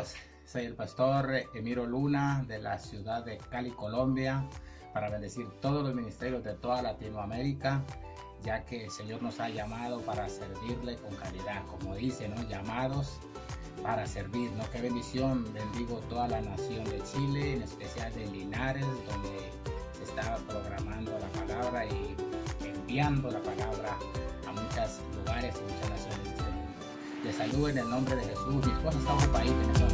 Dios, soy el pastor Emiro Luna de la ciudad de Cali, Colombia, para bendecir todos los ministerios de toda Latinoamérica, ya que el Señor nos ha llamado para servirle con caridad, como dice, ¿no? Llamados para servir, ¿no? Qué bendición, bendigo toda la nación de Chile, en especial de Linares, donde se está programando la palabra y enviando la palabra a muchos lugares y muchas naciones de este mundo. Les saludo en el nombre de Jesús. Mi esposa está en un país en este momento.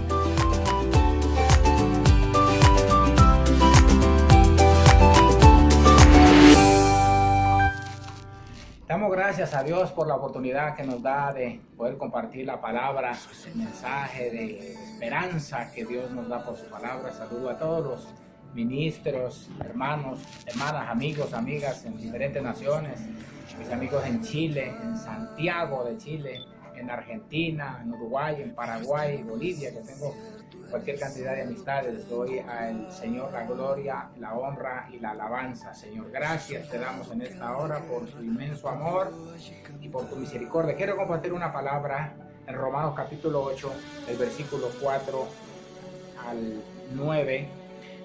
Damos gracias a Dios por la oportunidad que nos da de poder compartir la palabra, el mensaje de esperanza que Dios nos da por su palabra. Saludo a todos los ministros, hermanos, hermanas, amigos, amigas en diferentes naciones, mis amigos en Chile, en Santiago de Chile, en Argentina, en Uruguay, en Paraguay, Bolivia, que tengo cualquier cantidad de amistades. Doy al Señor la gloria, la honra y la alabanza. Señor, gracias te damos en esta hora por tu inmenso amor y por tu misericordia. Quiero compartir una palabra en Romanos capítulo 8, el versículo 4 al 9.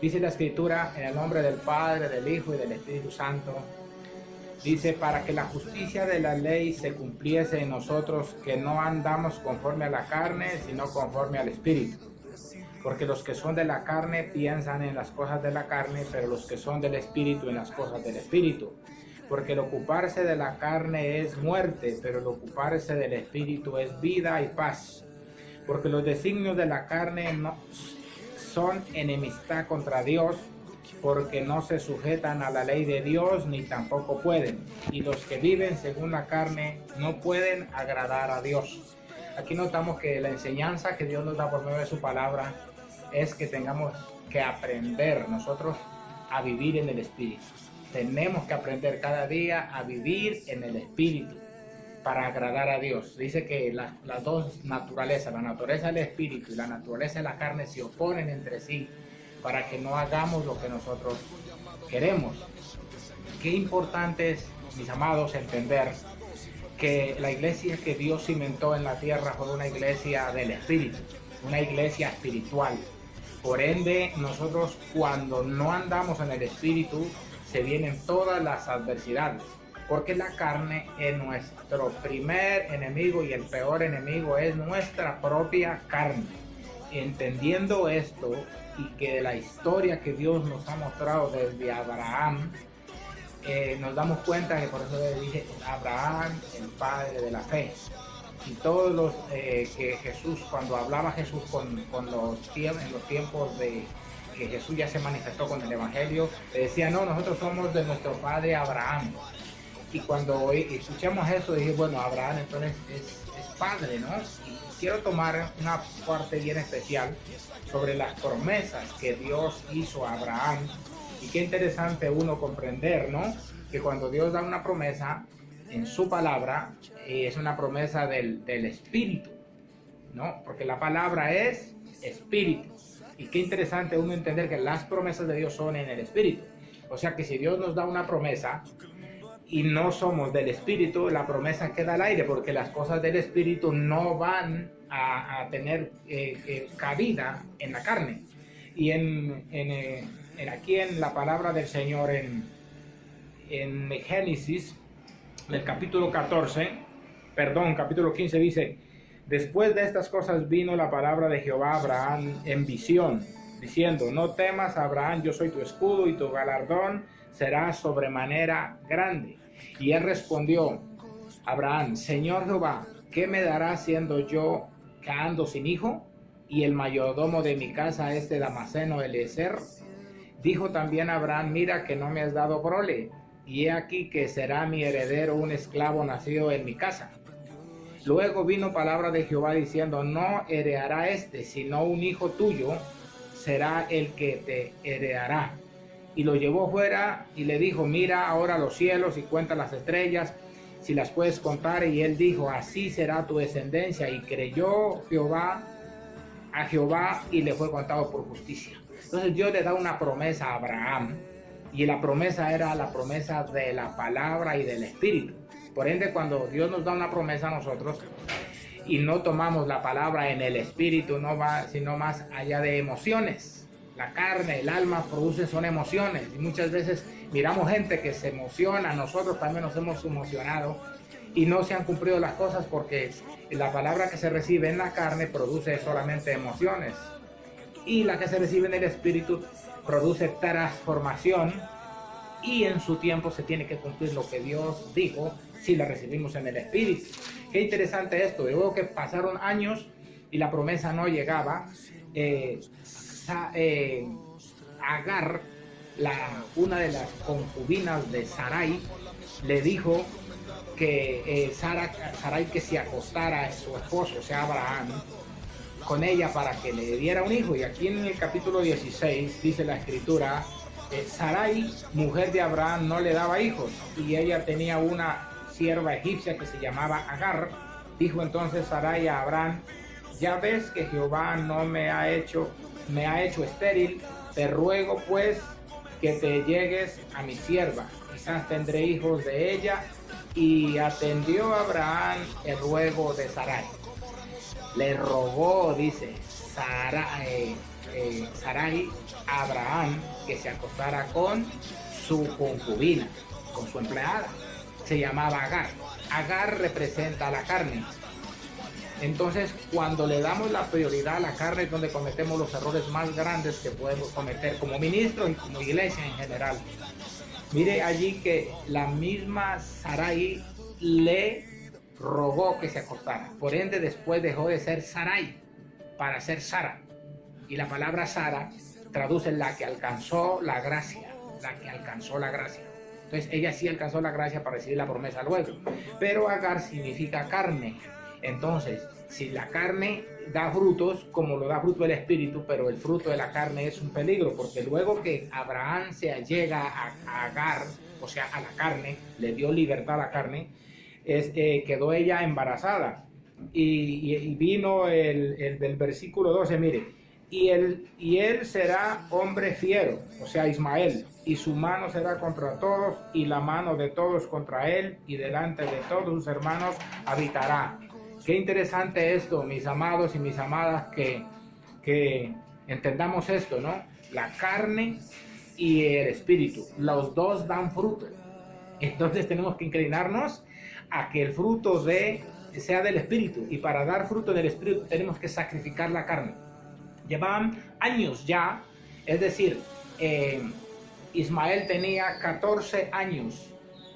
Dice la Escritura, en el nombre del Padre, del Hijo y del Espíritu Santo. Dice, para que la justicia de la ley se cumpliese en nosotros, que no andamos conforme a la carne, sino conforme al Espíritu. Porque los que son de la carne piensan en las cosas de la carne, pero los que son del Espíritu en las cosas del Espíritu. Porque el ocuparse de la carne es muerte, pero el ocuparse del Espíritu es vida y paz. Porque los designios de la carne no son enemistad contra Dios, porque no se sujetan a la ley de Dios, ni tampoco pueden. Y los que viven según la carne no pueden agradar a Dios. Aquí notamos que la enseñanza que Dios nos da por medio de su palabra es que tengamos que aprender nosotros a vivir en el Espíritu. Tenemos que aprender cada día a vivir en el Espíritu para agradar a Dios. Dice que las dos naturalezas, la naturaleza del Espíritu y la naturaleza de la carne, se oponen entre sí para que no hagamos lo que nosotros queremos. Qué importante es, mis amados, entender que la iglesia que Dios cimentó en la tierra fue una iglesia del Espíritu, una iglesia espiritual. Por ende, nosotros cuando no andamos en el Espíritu, se vienen todas las adversidades, porque la carne es nuestro primer enemigo y el peor enemigo es nuestra propia carne. Entendiendo esto, y que de la historia que Dios nos ha mostrado desde Abraham, nos damos cuenta que por eso le dije Abraham, el padre de la fe. Y todos los que Jesús, cuando hablaba Jesús en los tiempos de que Jesús ya se manifestó con el Evangelio, le decía, no, nosotros somos de nuestro padre Abraham. Y cuando escuchamos eso, dije, bueno, Abraham entonces es padre, ¿no? Y quiero tomar una parte bien especial sobre las promesas que Dios hizo a Abraham. Y qué interesante uno comprender, ¿no? Que cuando Dios da una promesa en su palabra, es una promesa del Espíritu, ¿no? Porque la palabra es Espíritu. Y qué interesante uno entender que las promesas de Dios son en el Espíritu. O sea que si Dios nos da una promesa y no somos del Espíritu, la promesa queda al aire, porque las cosas del Espíritu no van a tener cabida en la carne. Y aquí en la palabra del Señor, en Génesis, el capítulo 15 dice, después de estas cosas vino la palabra de Jehová a Abraham en visión, diciendo, no temas, Abraham, yo soy tu escudo y tu galardón será sobremanera grande. Y él respondió, Abraham, Señor Jehová, ¿qué me dará siendo yo que ando sin hijo? Y el mayordomo de mi casa es Damaseno Eliezer. Dijo también Abraham, mira que no me has dado prole, y he aquí que será mi heredero un esclavo nacido en mi casa. Luego vino palabra de Jehová diciendo, no heredará sino un hijo tuyo será el que te heredará. Y lo llevó fuera y le dijo, mira ahora los cielos y cuenta las estrellas, si las puedes contar. Y él dijo, así será tu descendencia. Y creyó a Jehová y le fue contado por justicia. Entonces Dios le da una promesa a Abraham, y la promesa era la promesa de la palabra y del Espíritu. Por ende, cuando Dios nos da una promesa a nosotros, y no tomamos la palabra en el espíritu, no va sino más allá de emociones. La carne, el alma producen son emociones, y muchas veces miramos gente que se emociona, nosotros también nos hemos emocionado y no se han cumplido las cosas porque la palabra que se recibe en la carne produce solamente emociones, y la que se recibe en el espíritu produce transformación, y en su tiempo se tiene que cumplir lo que Dios dijo si la recibimos en el espíritu. Qué interesante esto. Luego que pasaron años y la promesa no llegaba, Agar, una de las concubinas de Sarai, le dijo que Sarai que se acostara a su esposo, o sea Abraham, con ella para que le diera un hijo. Y aquí en el capítulo 16 dice la escritura, Sarai, mujer de Abraham, no le daba hijos, y ella tenía una sierva egipcia que se llamaba Agar. Dijo entonces Sarai a Abraham, ya ves que Jehová no me ha hecho estéril, te ruego pues que te llegues a mi sierva, quizás tendré hijos de ella. Y atendió Abraham el ruego de Sarai. Le rogó, dice Sarai a Abraham que se acostara con su concubina, con su empleada. Se llamaba Agar. Agar representa la carne. Entonces, cuando le damos la prioridad a la carne es donde cometemos los errores más grandes que podemos cometer como ministros y como iglesia en general. Mire allí que la misma Sarai le rogó que se acostara. Por ende, después dejó de ser Sarai para ser Sara. Y la palabra Sara traduce la que alcanzó la gracia, la que alcanzó la gracia. Entonces, ella sí alcanzó la gracia para recibir la promesa luego. Pero Agar significa carne. Entonces, si la carne da frutos, como lo da fruto el espíritu, pero el fruto de la carne es un peligro, porque luego que Abraham se allega a Agar, o sea, a la carne, le dio libertad a la carne, quedó ella embarazada. Y vino del versículo 12, mire, y él será hombre fiero, o sea, Ismael, y su mano será contra todos, y la mano de todos contra él, y delante de todos sus hermanos habitará. Qué interesante esto, mis amados y mis amadas, que entendamos esto, ¿no? La carne y el espíritu, los dos dan fruto. Entonces tenemos que inclinarnos a que el fruto sea del espíritu, y para dar fruto del espíritu tenemos que sacrificar la carne. Llevaban años ya, es decir, Ismael tenía 14 años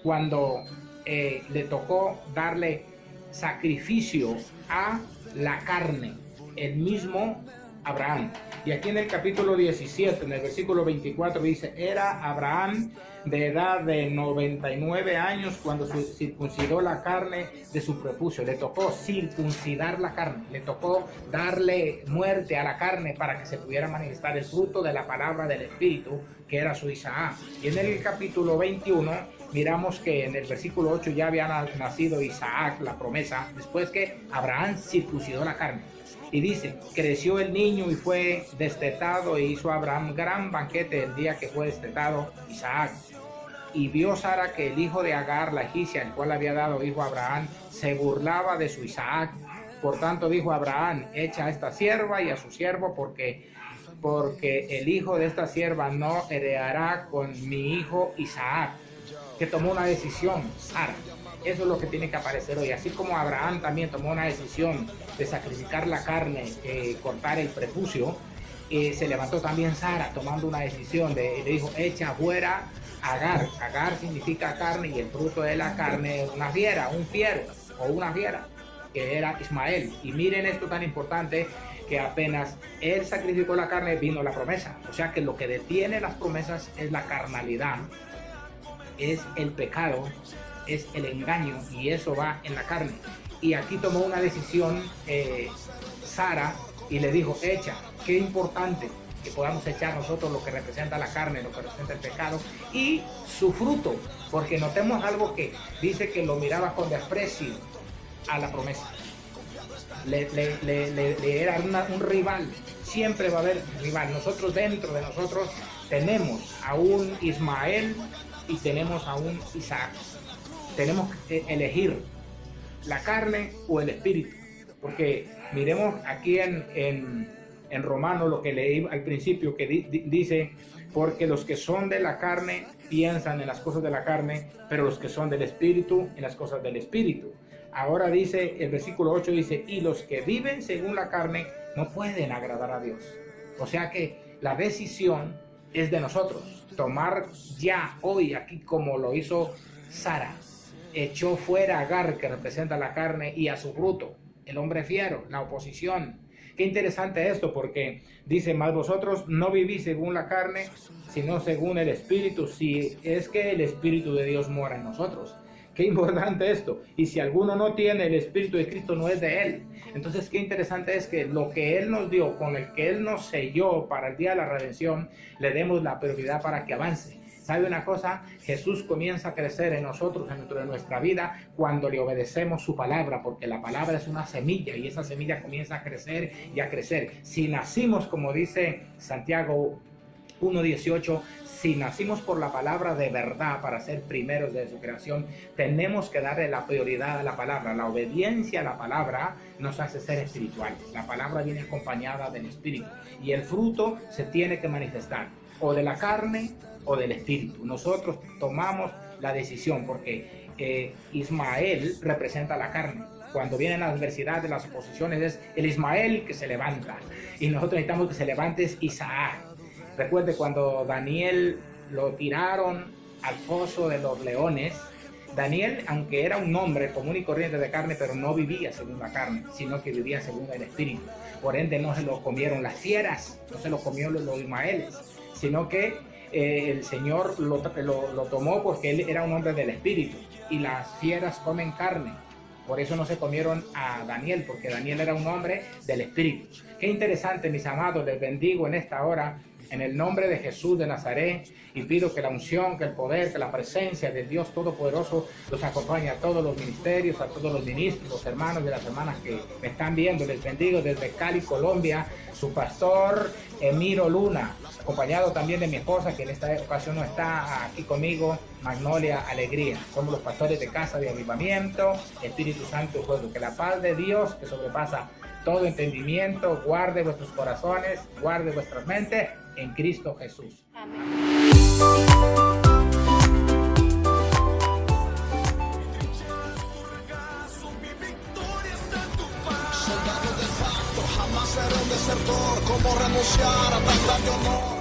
cuando le tocó darle sacrificio a la carne, el mismo Abraham. Y aquí en el capítulo 17, en el versículo 24 dice, era Abraham de edad de 99 años cuando circuncidó la carne de su prepucio. Le tocó circuncidar la carne, le tocó darle muerte a la carne para que se pudiera manifestar el fruto de la palabra del Espíritu, que era su Isaac. Y en el capítulo 21 miramos que en el versículo 8 ya había nacido Isaac, la promesa, después que Abraham circuncidó la carne. Y dice, creció el niño y fue destetado, e hizo Abraham gran banquete el día que fue destetado Isaac. Y vio Sara que el hijo de Agar, la egipcia, el cual había dado hijo a Abraham, se burlaba de su Isaac. Por tanto dijo Abraham, echa a esta sierva y a su siervo, porque el hijo de esta sierva no heredará con mi hijo Isaac. Que tomó una decisión, Sara. Eso es lo que tiene que aparecer hoy. Así como Abraham también tomó una decisión de sacrificar la carne, cortar el prepucio, se levantó también Sara tomando una decisión le dijo, echa fuera Agar. Agar significa carne, y el fruto de la carne es una fiera, un fiero o una fiera, que era Ismael. Y miren esto tan importante, que apenas él sacrificó la carne vino la promesa. O sea que lo que detiene las promesas es la carnalidad, es el pecado, es el engaño, y eso va en la carne. Y aquí tomó una decisión Sara y le dijo, echa. Qué importante que podamos echar nosotros lo que representa la carne, lo que representa el pecado y su fruto, porque notemos algo que dice que lo miraba con desprecio a la promesa. Le era un rival. Siempre va a haber rival. Nosotros, dentro de nosotros, tenemos a un Ismael y tenemos a un Isaac. Tenemos que elegir la carne o el espíritu. Porque miremos aquí en Romanos lo que leí al principio, que dice, porque los que son de la carne piensan en las cosas de la carne, pero los que son del Espíritu en las cosas del Espíritu. Ahora dice, el versículo 8 dice, y los que viven según la carne no pueden agradar a Dios. O sea que la decisión es de nosotros, tomar ya hoy, aquí como lo hizo Sara, echó fuera a Agar, que representa la carne, y a su fruto, el hombre fiero, la oposición. Qué interesante esto, porque dice, más vosotros no vivís según la carne, sino según el Espíritu, si es que el Espíritu de Dios mora en nosotros. Qué importante esto. Y si alguno no tiene el Espíritu de Cristo, no es de él. Entonces, qué interesante es que lo que Él nos dio, con el que Él nos selló para el día de la redención, le demos la prioridad para que avance. ¿Sabe una cosa? Jesús comienza a crecer en nosotros, dentro de nuestra vida, cuando le obedecemos su palabra, porque la palabra es una semilla y esa semilla comienza a crecer y a crecer. Si nacimos, como dice Santiago 1:18, si nacimos por la palabra de verdad para ser primeros de su creación, tenemos que darle la prioridad a la palabra. La obediencia a la palabra nos hace ser espirituales. La palabra viene acompañada del Espíritu y el fruto se tiene que manifestar o de la carne o del Espíritu. Nosotros tomamos la decisión porque Ismael representa la carne. Cuando vienen las adversidades, las oposiciones, es el Ismael que se levanta y nosotros necesitamos que se levante Isaac. Recuerde cuando Daniel lo tiraron al foso de los leones. Daniel, aunque era un hombre común y corriente de carne, pero no vivía según la carne, sino que vivía según el Espíritu. Por ende no se lo comieron las fieras, no se lo comieron los ismaeles, sino que el Señor lo tomó porque él era un hombre del Espíritu. Y las fieras comen carne. Por eso no se comieron a Daniel, porque Daniel era un hombre del Espíritu. Qué interesante, mis amados, les bendigo en esta hora, en el nombre de Jesús de Nazaret, y pido que la unción, que el poder, que la presencia del Dios Todopoderoso los acompañe a todos los ministerios, a todos los ministros, los hermanos y las hermanas que me están viendo. Les bendigo desde Cali, Colombia, su pastor Emiro Luna, acompañado también de mi esposa, que en esta ocasión no está aquí conmigo, Magnolia Alegría. Somos los pastores de Casa de Avivamiento, Espíritu Santo y Fuego. Que la paz de Dios, que sobrepasa todo entendimiento, guarde vuestros corazones, guarde vuestras mentes en Cristo Jesús. Amén. Soldado de facto, jamás seré un desertor. Cómo renunciar a tan grande honor.